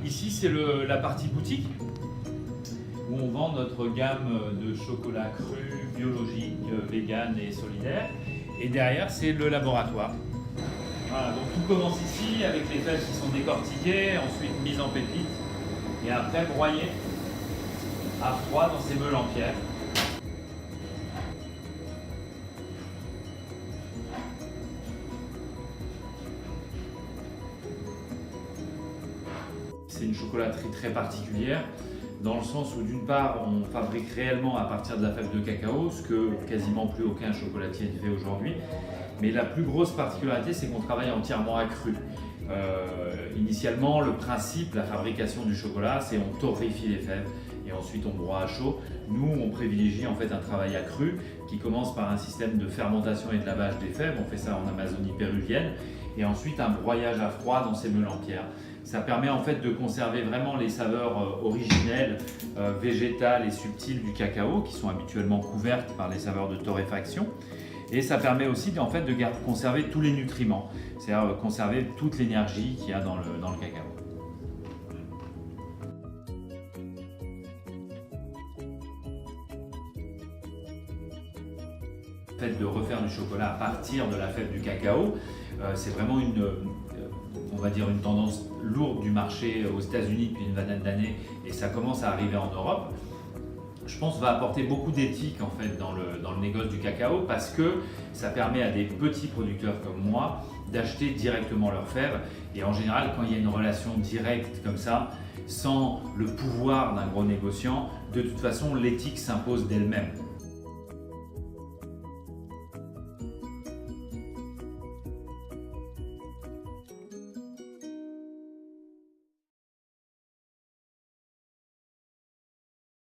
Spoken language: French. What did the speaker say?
Ici, c'est la partie boutique où on vend notre gamme de chocolat cru, biologique, vegan et solidaire. Et derrière, c'est le laboratoire. Voilà, donc tout commence ici avec les fèves qui sont décortiquées, ensuite mises en pépites et après broyées à froid dans ces meules en pierre. C'est une chocolaterie très particulière dans le sens où d'une part on fabrique réellement à partir de la fève de cacao, ce que quasiment plus aucun chocolatier ne fait aujourd'hui. Mais la plus grosse particularité, c'est qu'on travaille entièrement à cru. Initialement, le principe, la fabrication du chocolat, c'est on torréfie les fèves et ensuite on broie à chaud. Nous, on privilégie en fait un travail à cru qui commence par un système de fermentation et de lavage des fèves. On fait ça en Amazonie péruvienne et ensuite un broyage à froid dans ces meules en pierre. Ça permet en fait de conserver vraiment les saveurs originelles, végétales et subtiles du cacao qui sont habituellement couvertes par les saveurs de torréfaction. Et ça permet aussi en fait de conserver tous les nutriments, c'est-à-dire conserver toute l'énergie qu'il y a dans le cacao. Le fait de refaire du chocolat à partir de la fève du cacao, c'est vraiment on va dire une tendance lourde du marché aux États-Unis depuis une vingtaine d'années et ça commence à arriver en Europe. Je pense va apporter beaucoup d'éthique en fait dans le négoce du cacao parce que ça permet à des petits producteurs comme moi d'acheter directement leurs fèves et en général quand il y a une relation directe comme ça, sans le pouvoir d'un gros négociant, de toute façon l'éthique s'impose d'elle-même.